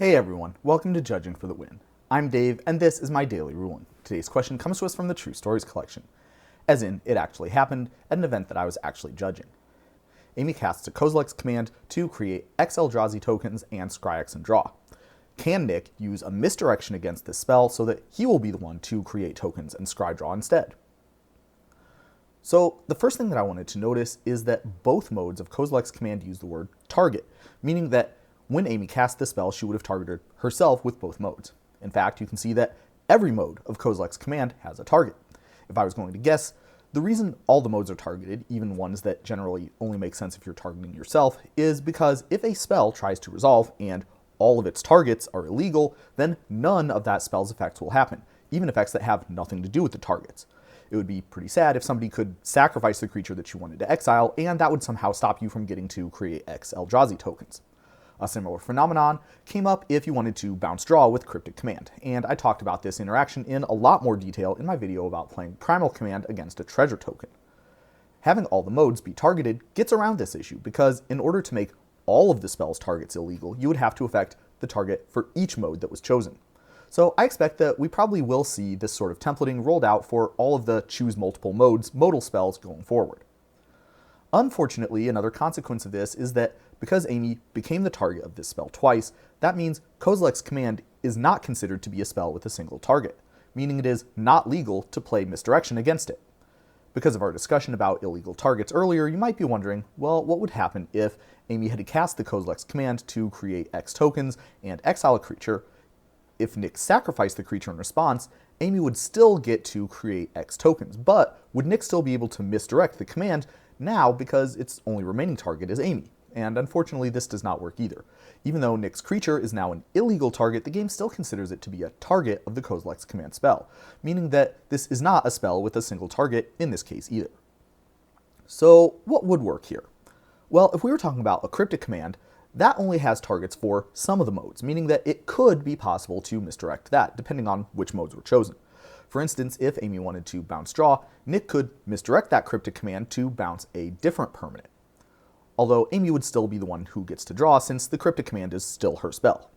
Hey everyone, welcome to Judging for the Win. I'm Dave, and this is my daily ruling. Today's question comes to us from the True Stories collection, as in, it actually happened at an event that I was actually judging. Amy casts a Kozilek's command to create X Eldrazi tokens and scry X and draw. Can Nick use a misdirection against this spell so that he will be the one to create tokens and scry draw instead? So the first thing that I wanted to notice is that both modes of Kozilek's command use the word target, meaning that when Amy cast the spell, she would have targeted herself with both modes. In fact, you can see that every mode of Kozilek's command has a target. If I was going to guess, the reason all the modes are targeted, even ones that generally only make sense if you're targeting yourself, is because if a spell tries to resolve and all of its targets are illegal, then none of that spell's effects will happen, even effects that have nothing to do with the targets. It would be pretty sad if somebody could sacrifice the creature that you wanted to exile, and that would somehow stop you from getting to create X Eldrazi tokens. A similar phenomenon came up if you wanted to bounce draw with Cryptic command, and I talked about this interaction in a lot more detail in my video about playing Primal command against a treasure token. Having all the modes be targeted gets around this issue, because in order to make all of the spell's targets illegal, you would have to affect the target for each mode that was chosen. So I expect that we probably will see this sort of templating rolled out for all of the choose multiple modes modal spells going forward. Unfortunately, another consequence of this is that because Amy became the target of this spell twice, that means Kozilek's command is not considered to be a spell with a single target, meaning it is not legal to play Misdirection against it. Because of our discussion about illegal targets earlier, you might be wondering, well, what would happen if Amy had to cast the Kozilek's command to create X tokens and exile a creature? If Nick sacrificed the creature in response, Amy would still get to create X tokens, but would Nick still be able to misdirect the command now because its only remaining target is Amy? And unfortunately, this does not work either. Even though Nick's creature is now an illegal target, the game still considers it to be a target of the Kozilek's command spell, meaning that this is not a spell with a single target in this case either. So what would work here? Well, if we were talking about a Cryptic command, that only has targets for some of the modes, meaning that it could be possible to misdirect that, depending on which modes were chosen. For instance, if Amy wanted to bounce draw, Nick could misdirect that Cryptic command to bounce a different permanent, although Amy would still be the one who gets to draw since the Cryptic command is still her spell.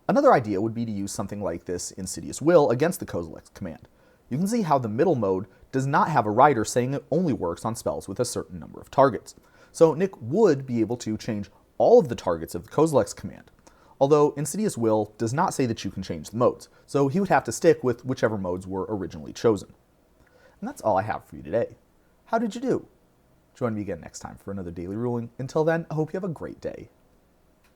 Another idea would be to use something like this Insidious Will against the Kozilek's command. You can see how the middle mode does not have a rider saying it only works on spells with a certain number of targets. So Nick would be able to change all of the targets of the Kozilek's command, although Insidious Will does not say that you can change the modes, so he would have to stick with whichever modes were originally chosen. And that's all I have for you today. How did you do? Join me again next time for another daily ruling. Until then, I hope you have a great day.